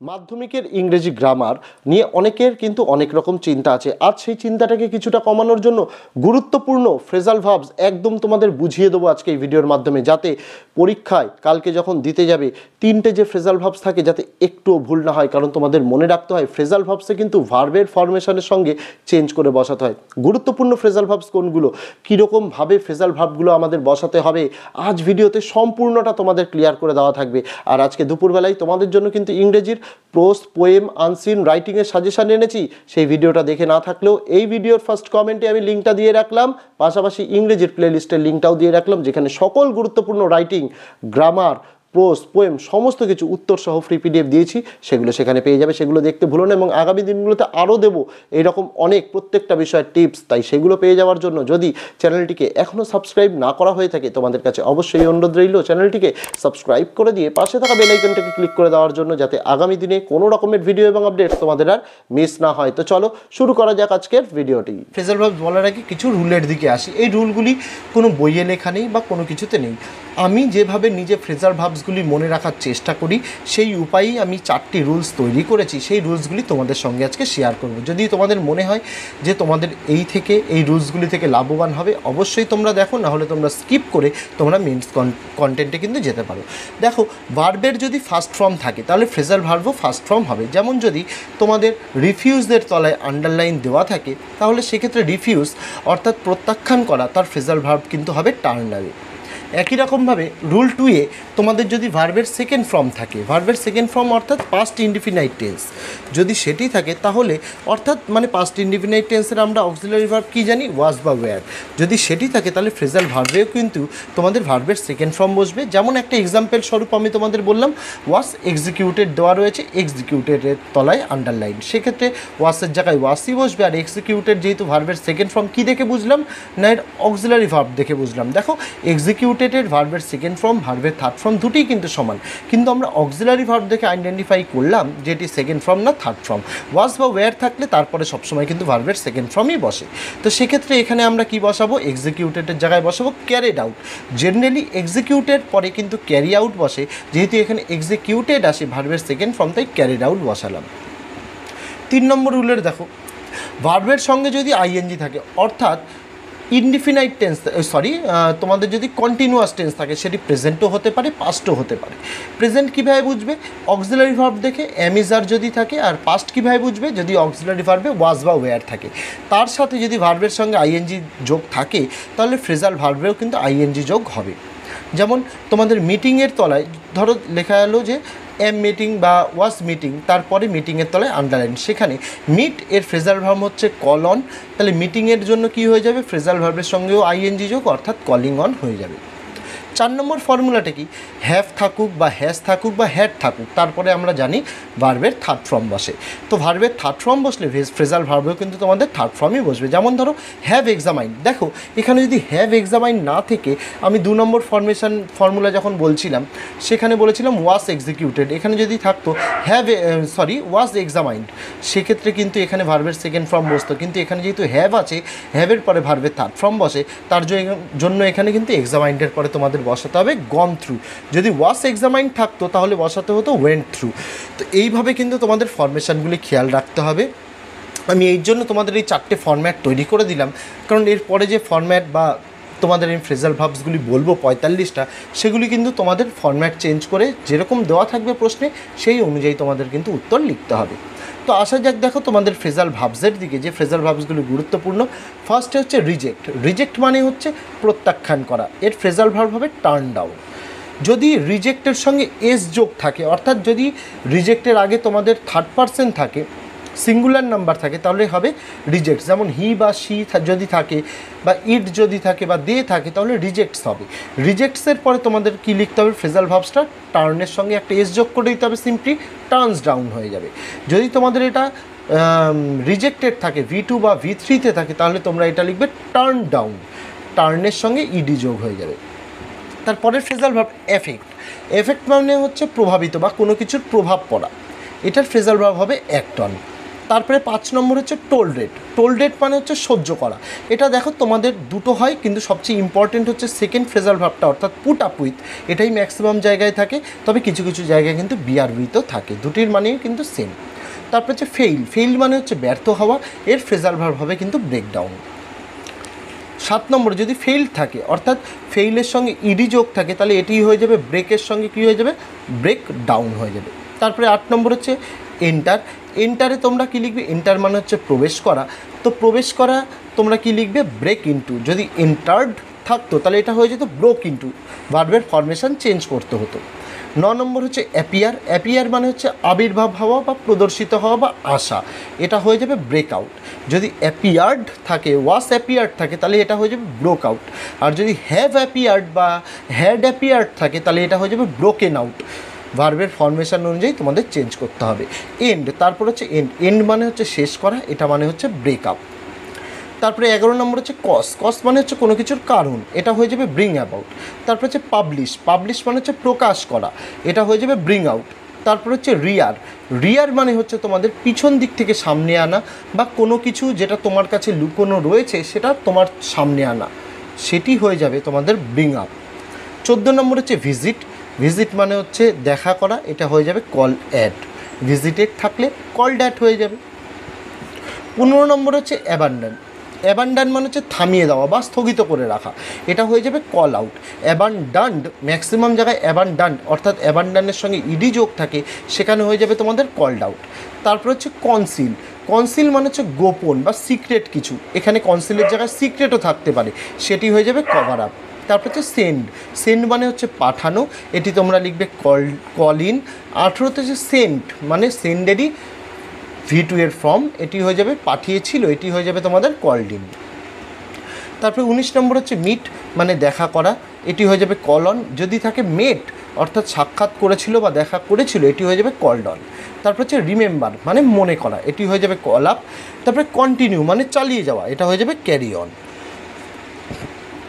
মাধ্যমিকের ইংরেজি গ্রামার নিয়ে অনেকের কিন্তু অনেক রকম চিন্তা আছে। আজ সেই চিন্তাটাকে কিছুটা কমানোর জন্য গুরুত্বপূর্ণ ফ্রেজাল ভার্বস একদম তোমাদের বুঝিয়ে দেবো আজকে এই ভিডিওর মাধ্যমে, যাতে পরীক্ষায় কালকে যখন দিতে যাবে তিনটে যে ফ্রেজাল ভার্বস থাকে যাতে একটুও ভুল না হয়। কারণ তোমাদের মনে রাখতে হয় ফ্রেজাল ভার্বসে কিন্তু ভার্বের ফরমেশনের সঙ্গে চেঞ্জ করে বসাতে হয়। গুরুত্বপূর্ণ ফ্রেজাল ভার্বস কোনগুলো, কীরকমভাবে ফ্রেজাল ভার্বগুলো আমাদের বসাতে হবে, আজ ভিডিওতে সম্পূর্ণটা তোমাদের ক্লিয়ার করে দেওয়া থাকবে। আর আজকে দুপুরবেলায় তোমাদের জন্য কিন্তু ইংরেজির প্রোজ, পোয়েম, আনসিন রাইটিংয়ের সাজেশান এনেছি। সেই ভিডিওটা দেখে না থাকলেও এই ভিডিওর ফার্স্ট কমেন্টে আমি লিঙ্কটা দিয়ে রাখলাম, পাশাপাশি ইংরেজির প্লেলিস্টের লিঙ্কটাও দিয়ে রাখলাম, যেখানে সকল গুরুত্বপূর্ণ রাইটিং, গ্রামার, প্রোজ, পোয়েম সমস্ত কিছু উত্তর সহ ফ্রি পিডিএফ দিয়েছি, সেগুলো সেখানে পেয়ে যাবে। সেগুলো দেখতে ভুলো না, এবং আগামী দিনগুলোতে আরও দেবো এইরকম অনেক প্রত্যেকটা বিষয়ের টিপস। তাই সেগুলো পেয়ে যাওয়ার জন্য যদি চ্যানেলটিকে এখনও সাবস্ক্রাইব না করা হয়ে থাকে তোমাদের কাছে অবশ্যই অনুরোধ রইল চ্যানেলটিকে সাবস্ক্রাইব করে দিয়ে পাশে থাকা বেল আইকনটাকে ক্লিক করে দেওয়ার জন্য, যাতে আগামী দিনে কোনো রকমের ভিডিও এবং আপডেট তোমাদের আর মিস না হয়। তো চলো শুরু করা যাক আজকের ভিডিওটি। ফ্রেজাল ভার্বস বলার আগে কিছু রুলের দিকে আসি। এই রুলগুলি কোনো বইয়ে লেখা নেই বা কোনো কিছুতে নেই। আমি যেভাবে নিজে ফ্রেজাল ভার্বসগুলি মনে রাখার চেষ্টা করি সেই উপায়েই আমি 4টি রুলস তৈরি করেছি। সেই রুলসগুলি তোমাদের সঙ্গে আজকে শেয়ার করব। যদি তোমাদের মনে হয় যে তোমাদের এই রুলসগুলি থেকে লাভবান হবে, অবশ্যই তোমরা দেখো, না হলে তোমরা স্কিপ করে তোমরা মেইনস কন্টেন্টে কিন্তু যেতে পারো। দেখো, ভার্বের যদি ফার্স্ট ফর্ম থাকে তাহলে ফ্রেজাল ভার্বও ফার্স্ট ফর্ম হবে। যেমন যদি তোমাদের রিফিউজের তলায় আন্ডারলাইন দেওয়া থাকে তাহলে সেক্ষেত্রে রিফিউজ অর্থাৎ প্রত্যাখ্যান করা, তার ফ্রেজাল ভার্ব কিন্তু হবে টার্নারে। একই রকমভাবে রুল 2-এ তোমাদের যদি ভার্বের সেকেন্ড ফর্ম থাকে, ভার্বের সেকেন্ড ফর্ম অর্থাৎ পাস্ট ইনডিফিনাইট টেন্স যদি সেটি থাকে তাহলে অর্থাৎ পাস্ট ইনডিফিনাইট টেন্সের আমরা অক্সিলারি ভার্ব কী জানি, ওয়াজ বা ওয়্যার, যদি সেটি থাকে তাহলে ফ্রেজাল ভার্বেও কিন্তু তোমাদের ভার্বের সেকেন্ড ফর্ম বসবে। যেমন একটা এক্সাম্পল স্বরূপ আমি তোমাদের বললাম, ওয়াজ এক্সিকিউটেড দেওয়া রয়েছে, এক্সিকিউটেডের তলায় আন্ডারলাইন, সেক্ষেত্রে ওয়াসের জায়গায় ওয়াসই বসবে। আর এক্সিকিউটেড যেহেতু ভার্বের সেকেন্ড ফর্ম, কী দেখে বুঝলাম না, এর অক্সিলারি ভার্ব দেখে বুঝলাম। দেখো, এক্সিকিউটেডের ভার্বের সেকেন্ড ফর্ম, ভার্বের থার্ড ফর্ম দুটিই কিন্তু সমান, কিন্তু আমরা অক্সিলারি ভার্ব দেখে আইডেন্টিফাই করলাম যে এটি সেকেন্ড ফর্ম না থার্ড ফর্ম। ওয়াজ বা ওয়্যার থাকলে তারপরে সবসময় কিন্তু ভার্বের সেকেন্ড ফর্মই বসে। তো সেক্ষেত্রে এখানে আমরা কি বসাবো, এক্সিকিউটেডের জায়গায় বসাবো ক্যারিড আউট। জেনারেলি এক্সিকিউটেড পরে কিন্তু ক্যারি আউট বসে, যেহেতু এখানে এক্সিকিউটেড আসে ভার্বের সেকেন্ড ফর্ম, তাই ক্যারিড আউট বসালাম। 3 নম্বর রুলের দেখো, ভার্বের সঙ্গে যদি আইএনজি থাকে অর্থাৎ ইনডিফিনাইট টেন্স, তোমাদের যদি কন্টিনিউয়াস টেন্স থাকে, সেটি প্রেজেন্টও হতে পারে, পাস্টও হতে পারে। প্রেজেন্ট কীভাবে বুঝবে, অক্সিলারি ভার্ব দেখে অ্যামিজার যদি থাকে, আর পাস্ট কীভাবে বুঝবে, যদি অক্সিলারি ভার্বে ওয়াজ বা ওয়্যার থাকে, তার সাথে যদি ভার্বের সঙ্গে আইএনজি যোগ থাকে তাহলে ফ্রেজাল ভার্বেও কিন্তু আইএনজি যোগ হবে। যেমন তোমাদের মিটিংয়ের তলায় ধরো লেখা এলো যে এম মিটিং বা ওয়াজ মিটিং, তারপরে মিটিংয়ের তলায় আন্ডারলাইন, সেখানে মিট এর ফ্রেজাল ভার্ব হচ্ছে কল অন, তাহলে মিটিংয়ের জন্য কি হয়ে যাবে, ফ্রেজাল ভার্বের সঙ্গেও আইএনজি যোগ অর্থাৎ কলিং অন হয়ে যাবে। 4 নম্বর ফর্মুলাটা কি, হ্যাভ থাকুক বা হ্যাজ থাকুক বা হ্যাড থাকুক, তারপরে আমরা জানি ভার্বের থার্ড ফর্ম বসে। তো ভার্বের থার্ড ফর্ম বসলে ফ্রেজাল ভার্বেও কিন্তু তোমাদের থার্ড ফর্মই বসবে। যেমন ধরো হ্যাভ এক্সামাইন, দেখো এখানে যদি হ্যাভ এক্সামাইন না থেকে আমি 2 নম্বর ফর্মুলা যখন বলছিলাম সেখানে বলেছিলাম ওয়াজ এক্সিকিউটেড, এখানে যদি থাকতো ওয়াজ এক্সামাইন্ড, সেক্ষেত্রে কিন্তু এখানে ভার্বের সেকেন্ড ফর্ম বসতো, কিন্তু এখানে যেহেতু হ্যাভ আছে, হ্যাভের পরে ভার্বের থার্ড ফর্ম বসে, তার জন্য এখানে কিন্তু এক্সামাইন্ডের পরে তোমাদের বসাতে হবে গন থ্রু। যদি ওয়াজ এক্সামাইন্ড থাকতো তাহলে বসাতে হতো ওয়েন্ট থ্রু। তো এইভাবে কিন্তু তোমাদের ফরমেশনগুলি খেয়াল রাখতে হবে। আমি এই জন্য তোমাদের এই 4টে ফরম্যাট তৈরি করে দিলাম, কারণ এরপরে যে ফরম্যাট বা তোমাদের এই ফ্রেজাল ভার্বসগুলি বলবো 45টা, সেগুলি কিন্তু তোমাদের ফরম্যাট চেঞ্জ করে যেরকম দেওয়া থাকবে প্রশ্নে সেই অনুযায়ী তোমাদের কিন্তু উত্তর লিখতে হবে। তো আসা যাক, দেখো তোমাদের ফ্রেজাল ভার্বসের দিকে, যে ফ্রেজাল ভার্বসগুলি গুরুত্বপূর্ণ। ফার্স্টে হচ্ছে রিজেক্ট। রিজেক্ট মানে হচ্ছে প্রত্যাখ্যান করা, এর ফ্রেজাল ভার্ব হবে টার্ন ডাউন। যদি রিজেক্টের সঙ্গে এস যোগ থাকে, অর্থাৎ যদি রিজেক্টের আগে তোমাদের থার্ড পারসন থাকে, সিঙ্গুলার নাম্বার থাকে, তাহলে হবে রিজেক্টস। যেমন হি বা শি যদি থাকে, বা ইট যদি থাকে, বা দে থাকে, তাহলে রিজেক্টস হবে। রিজেক্টসের পরে তোমাদের কী লিখতে হবে, ফ্রেজাল ভার্বসটা টার্নের সঙ্গে একটা এস যোগ করে দিতে হবে, সিম্পলি টার্নস ডাউন হয়ে যাবে। যদি তোমাদের এটা রিজেক্টেড থাকে, V2 বা V3-তে থাকে, তাহলে তোমরা এটা লিখবে টার্ন ডাউন, টার্নের সঙ্গে ইডি যোগ হয়ে যাবে। তারপরে ফ্রেজাল ভার্ব এফেক্ট। এফেক্ট মানে হচ্ছে প্রভাবিত বা কোনো কিছুর প্রভাব পড়া, এটার ফ্রেজাল ভার্ব হবে অ্যাক্ট অন। তারপরে 5 নম্বর হচ্ছে টোলরেট। টোলরেট মানে হচ্ছে সহ্য করা। এটা দেখো তোমাদের দুটো হয়, কিন্তু সবচেয়ে ইম্পর্টেন্ট হচ্ছে সেকেন্ড ফ্রেজাল ভার্বটা অর্থাৎ পুট আপ উইথ, এটাই ম্যাক্সিমাম জায়গায় থাকে, তবে কিছু কিছু জায়গায় কিন্তু বিআর উইথও থাকে, দুটির মানেই কিন্তু সেম। তারপর হচ্ছে ফেইল। ফেইল মানে হচ্ছে ব্যর্থ হওয়া, এর ফ্রেজাল ভার্ব হবে কিন্তু ব্রেকডাউন। 7 নম্বর যদি ফেইল থাকে অর্থাৎ ফেইলের সঙ্গে ইডি যোগ থাকে, তাহলে এটি হয়ে যাবে ব্রেকের সঙ্গে কী হয়ে যাবে, ব্রেক ডাউন হয়ে যাবে। তারপরে 8 নম্বর হচ্ছে এন্টার। এন্টারে তোমরা কী লিখবে, এন্টার মানে হচ্ছে প্রবেশ করা, তো প্রবেশ করা তোমরা কী লিখবে, ব্রেক ইনটু। যদি এন্টার্ড থাকতো তাহলে এটা হয়ে যেত ব্রোক ইনটু, ভার্বের ফরমেশন চেঞ্জ করতে হতো। 9 নম্বর হচ্ছে অ্যাপিয়ার। অ্যাপিয়ার মানে হচ্ছে আবির্ভাব হওয়া বা প্রদর্শিত হওয়া বা আসা, এটা হয়ে যাবে ব্রেকআউট। যদি অ্যাপিয়ার্ড থাকে, ওয়াস অ্যাপিয়ার্ড থাকে, তাহলে এটা হয়ে যাবে ব্রোক আউট। আর যদি হ্যাভ অ্যাপিয়ার্ড বা হ্যাড অ্যাপিয়ার্ড থাকে, তাহলে এটা হয়ে যাবে ব্রোকেন আউট। ভার্বের ফরমেশন অনুযায়ী তোমাদের চেঞ্জ করতে হবে। এন্ড, তারপর হচ্ছে এন্ড। এন্ড মানে হচ্ছে শেষ করা, এটা মানে হচ্ছে ব্রেকআপ। তারপরে 11 নম্বর হচ্ছে কজ। কজ মানে হচ্ছে কোনো কিছুর কারণ, এটা হয়ে যাবে ব্রিং অ্যাবাউট। তারপর হচ্ছে পাবলিশ। পাবলিশ মানে হচ্ছে প্রকাশ করা, এটা হয়ে যাবে ব্রিং আউট। তারপর হচ্ছে রিয়ার। রিয়ার মানে হচ্ছে তোমাদের পিছন দিক থেকে সামনে আনা, বা কোনো কিছু যেটা তোমার কাছে লুকোনো রয়েছে সেটা তোমার সামনে আনা, সেটি হয়ে যাবে তোমাদের ব্রিং আপ। 14 নম্বর হচ্ছে ভিজিট। ভিজিট মানে হচ্ছে দেখা করা, এটা হয়ে যাবে কল অ্যাট। ভিজিটেড থাকলে কলড অ্যাট হয়ে যাবে। 15 নম্বর হচ্ছে অ্যাবান্ডন। অ্যাবান্ডান মানে হচ্ছে থামিয়ে দেওয়া বা স্থগিত করে রাখা, এটা হয়ে যাবে কল আউট। অ্যাবান্ডান্ড, ম্যাক্সিমাম জায়গায় অ্যাবান্ডান্ড অর্থাৎ অ্যাবান্ডানের সঙ্গে ইডি যোগ থাকে, সেখানে হয়ে যাবে তোমাদের কলড আউট। তারপর হচ্ছে কনসিল। কনসিল মানে হচ্ছে গোপন বা সিক্রেট কিছু, এখানে কনসিলের জায়গায় সিক্রেটও থাকতে পারে, সেটি হয়ে যাবে কভার আপ। তারপর হচ্ছে সেন্ড। সেন্ড মানে হচ্ছে পাঠানো, এটি তোমরা লিখবে কল ইন। 18তে হচ্ছে সেন্ট মানে সেন্ডেরই V2 এর ফর্ম, এটি হয়ে যাবে পাঠিয়েছিল, এটি হয়ে যাবে তোমাদের কলড ইন। তারপরে 19 নম্বর হচ্ছে মিট মানে দেখা করা, এটি হয়ে যাবে কল অন। যদি থাকে মেট অর্থাৎ সাক্ষাৎ করেছিল বা দেখা করেছিল, এটি হয়ে যাবে কলড অন। তারপর হচ্ছে রিমেম্বার মানে মনে করা, এটি হয়ে যাবে কল আপ। তারপরে কন্টিনিউ মানে চালিয়ে যাওয়া, এটা হয়ে যাবে ক্যারি অন।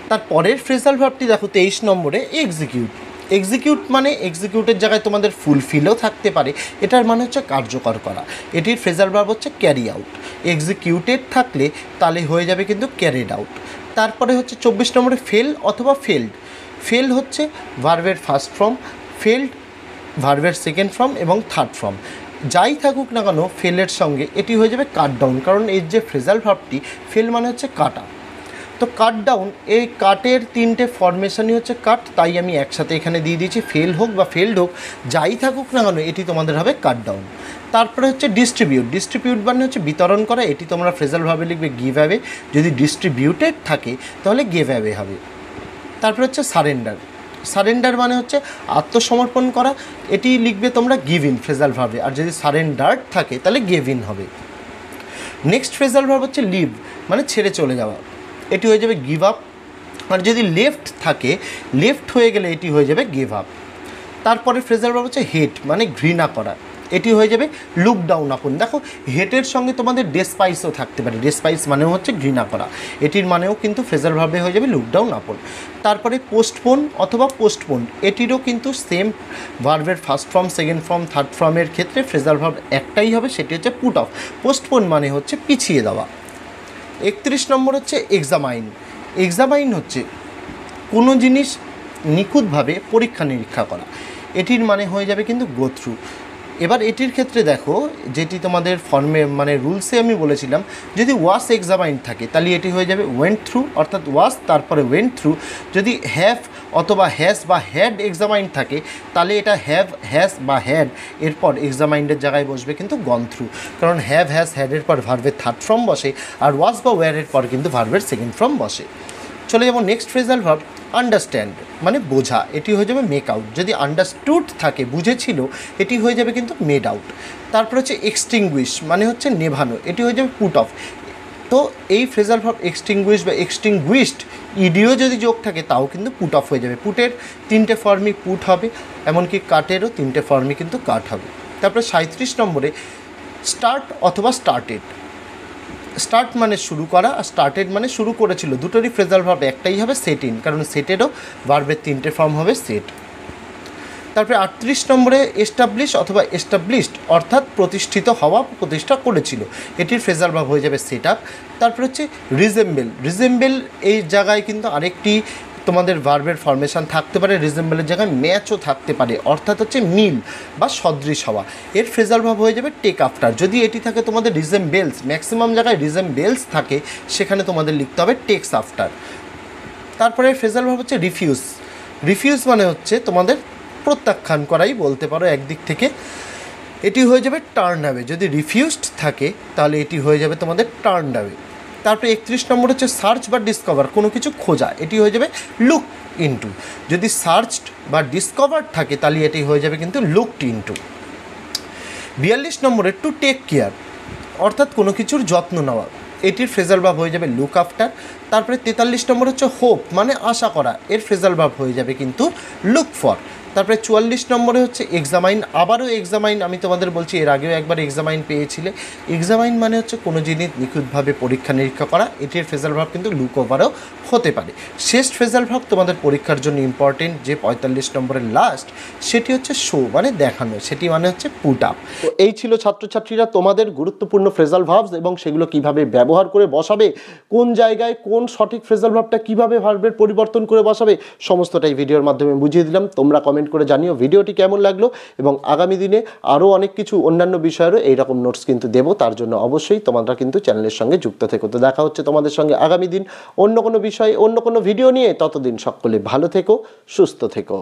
তারপরের ফ্রেজাল ভার্বটি দেখো 23 নম্বরে এক্সিকিউট। এক্সিকিউট মানে এক্সিকিউটের জায়গায় তোমাদের ফুলফিলও থাকতে পারে, এটার মানে হচ্ছে কার্যকর করা, এটির ফ্রেজাল ভার্ব হচ্ছে ক্যারি আউট। এক্সিকিউটেড থাকলে তাহলে হয়ে যাবে কিন্তু ক্যারিড আউট। তারপরে হচ্ছে 24 নম্বরে ফেল অথবা ফেল্ড। ফেল হচ্ছে ভার্বের ফার্স্ট ফর্ম, ফেল্ড ভার্বের সেকেন্ড ফর্ম এবং থার্ড ফর্ম। যাই থাকুক না কেন ফেলের সঙ্গে এটি হয়ে যাবে কাট ডাউন, কারণ এর যে ফ্রেজাল ভার্বটি ফেল মানে হচ্ছে কাটা। তো কাট ডাউন, এই কাটের 3টে ফরমেশনই হচ্ছে কাট, তাই আমি একসাথে এখানে দিয়ে দিয়েছি, ফেল হোক বা ফেল্ড হোক যাই থাকুক না কেন এটি তোমাদের হবে কাট ডাউন। তারপরে হচ্ছে ডিস্ট্রিবিউট। ডিস্ট্রিবিউট মানে হচ্ছে বিতরণ করা, এটি তোমরা ফ্রেজাল ভাবে লিখবে গিভ অ্যাওয়ে, যদি ডিস্ট্রিবিউটেড থাকে তাহলে গিভ অ্যাওয়ে হবে। তারপরে হচ্ছে সারেন্ডার। সারেন্ডার মানে হচ্ছে আত্মসমর্পণ করা, এটি লিখবে তোমরা গিভ ইন ফ্রেজাল ভাবে, আর যদি সারেন্ডার্ড থাকে তাহলে গিভ ইন হবে। নেক্সট ফ্রেজাল ভার্ব হচ্ছে লিভ মানে ছেড়ে চলে যাওয়া, এটি হয়ে যাবে গিভ আপ। আর যদি লেফট থাকে, লেফট হয়ে গেলে এটি হয়ে যাবে গিভ আপ। তারপরে ফ্রেজাল ভার্ব হচ্ছে হেট মানে ঘৃণা করা, এটি হয়ে যাবে লুক ডাউন আপন। দেখো হেটের সঙ্গে তোমাদের ডেসপাইসও থাকতে পারে, ডেসপাইস মানেও হচ্ছে ঘৃণা করা, এটির মানেও কিন্তু ফ্রেজাল ভার্বে হয়ে যাবে লুক ডাউন আপন। তারপরে পোস্টপোন অথবা পোস্টপোন, এটিরও কিন্তু সেম ভার্বের first form second form third ফর্মের ক্ষেত্রে ফ্রেজাল ভার্ব একটাই হবে, সেটি হচ্ছে পুট অফ। পোস্টপোন মানে হচ্ছে পিছিয়ে দেওয়া। 31 নম্বর হচ্ছে এক্সামাইন। এক্সামাইন হচ্ছে কোনো জিনিস নিখুঁতভাবে পরীক্ষা নিরীক্ষা করা, এটির মানে হয়ে যাবে কিন্তু গো থ্রু। এবার এটির ক্ষেত্রে দেখো যেটি তোমাদের ফর্মে মানে রুলসে আমি বলেছিলাম, যদি ওয়াস এক্সামাইন থাকে তাহলে এটি হয়ে যাবে ওয়েন্ট থ্রু, অর্থাৎ ওয়াস তারপরে ওয়েন্ট থ্রু। যদি হ্যাভ অথবা হ্যাজ বা হ্যাড এক্সামাইন থাকে তাহলে এটা হ্যাভ হ্যাজ বা হ্যাড এরপর এক্সামাইন্ডের জায়গায় বসবে কিন্তু গন থ্রু, কারণ হ্যাভ হ্যাজ হ্যাডের পর ভার্বের থার্ড ফর্ম বসে, আর ওয়াস বা ওয়ারের পর কিন্তু ভার্বের সেকেন্ড ফর্ম বসে। চলে যাব নেক্সট ফ্রেজাল ভার্ব আন্ডারস্ট্যান্ড মানে বোঝা, এটি হয়ে যাবে মেক আউট। যদি আন্ডারস্টুড থাকে বুঝেছিল, এটি হয়ে যাবে কিন্তু মেড আউট। তারপর হচ্ছে এক্সটিংগুইশ মানে হচ্ছে নেভানো, এটি হয়ে যাবে পুট অফ। তো এই ফ্রেজাল ভার্ব এক্সটিংগুইশ বা এক্সটিংগুইশড ইডিও যদি যোগ থাকে তাও কিন্তু পুট অফ হয়ে যাবে। পুটের 3টে ফর্মই পুট হবে, এমনকি কাটেরও 3টে ফর্মই কিন্তু কাট হবে। তারপরে 37 নম্বরে স্টার্ট অথবা স্টার্টেড। স্টার্ট মানে শুরু করা, আর স্টার্টেড মানে শুরু করেছিল, দুটোরই ফ্রেজাল ভার্ব একটাই হবে সেট ইন, কারণ সেটেরও ভার্বের 3টে ফর্ম হবে সেট। তারপরে 38 নম্বরে এস্টাবলিশ অথবা এস্টাবলিশড অর্থাৎ প্রতিষ্ঠিত হওয়া, প্রতিষ্ঠা করেছিল, এটির ফ্রেজাল ভার্ব হয়ে যাবে সেট আপ। তারপরে হচ্ছে রিজেম্বেল। রিজেম্বেল এই জায়গায় কিন্তু আরেকটি তোমাদের ভার্বের ফরমেশন থাকতে পারে, রিজেম্বেলের জায়গায় ম্যাচও থাকতে পারে, অর্থাৎ হচ্ছে মিল বা সদৃশ হওয়া। এর ফ্রেজাল ভার্ব হয়ে যাবে টেক আফটার। যদি এটি থাকে তোমাদের রিজেম্বেলস, ম্যাক্সিমাম জায়গায় রিজেম্বেলস থাকে, সেখানে তোমাদের লিখতে হবে টেক্স আফটার। তারপরে ফ্রেজাল ভার্ব হচ্ছে রিফিউজ। রিফিউজ মানে হচ্ছে তোমাদের প্রত্যাখ্যান করাই বলতে পারো একদিক থেকে। এটি হয়ে যাবে টার্ন অ্যাওয়ে। যদি রিফিউজড থাকে তাহলে এটি হয়ে যাবে তোমাদের টার্ন অ্যাওয়ে। তারপরে 31 নম্বর হচ্ছে সার্চ বা ডিসকভার, কোনো কিছু খোঁজা, এটি হয়ে যাবে লুক ইনটু। যদি সার্চড বা ডিসকভার্ড থাকে তাহলে এটি হয়ে যাবে কিন্তু লুকড ইনটু। 42 নম্বরে টু টেক কেয়ার, অর্থাৎ কোনো কিছুর যত্ন নেওয়া, এটির ফ্রেজাল ভার্ব হয়ে যাবে লুক আফটার। তারপরে 43 নম্বর হচ্ছে হোপ মানে আশা করা, এর ফ্রেজাল ভার্ব হয়ে যাবে কিন্তু লুক ফর। তারপরে 44 নম্বরে হচ্ছে এক্সামাইন। আবারও এক্সামাইন, আমি তোমাদের বলছি এর আগেও একবার এক্সামাইন পেয়েছিলে। এক্সামাইন মানে হচ্ছে কোনো জিনিস নিখুঁতভাবে পরীক্ষা নিরীক্ষা করা, এটির ফ্রেজাল ভার্ব কিন্তু লুক ওভারও হতে পারে। শেষ ফ্রেজাল ভার্ব তোমাদের পরীক্ষার জন্য ইম্পর্টেন্ট, যে 45 নম্বরের লাস্ট, সেটি হচ্ছে শো মানে দেখানো, সেটি মানে হচ্ছে পুট আপ। তো এই ছিল ছাত্রছাত্রীরা তোমাদের গুরুত্বপূর্ণ ফ্রেজাল ভার্বস এবং সেগুলো কিভাবে ব্যবহার করে বসাবে, কোন জায়গায় কোন সঠিক ফ্রেজাল ভার্বটা কিভাবে ভার্বের পরিবর্তন করে বসাবে, সমস্তটাই ভিডিওর মাধ্যমে বুঝিয়ে দিলাম। তোমরা কমেন্ট করে জানিও ভিডিওটি কেমন লাগলো, এবং আগামী দিনে আরও অনেক কিছু অন্যান্য বিষয়েরও এইরকম নোটস কিন্তু দেবো, তার জন্য অবশ্যই তোমরা কিন্তু চ্যানেলের সঙ্গে যুক্ত থেকো। তো দেখা হচ্ছে তোমাদের সঙ্গে আগামী দিন অন্য কোনো বিষয়ে অন্য কোনো ভিডিও নিয়ে। ততদিন সকলে ভালো থেকো, সুস্থ থেকো।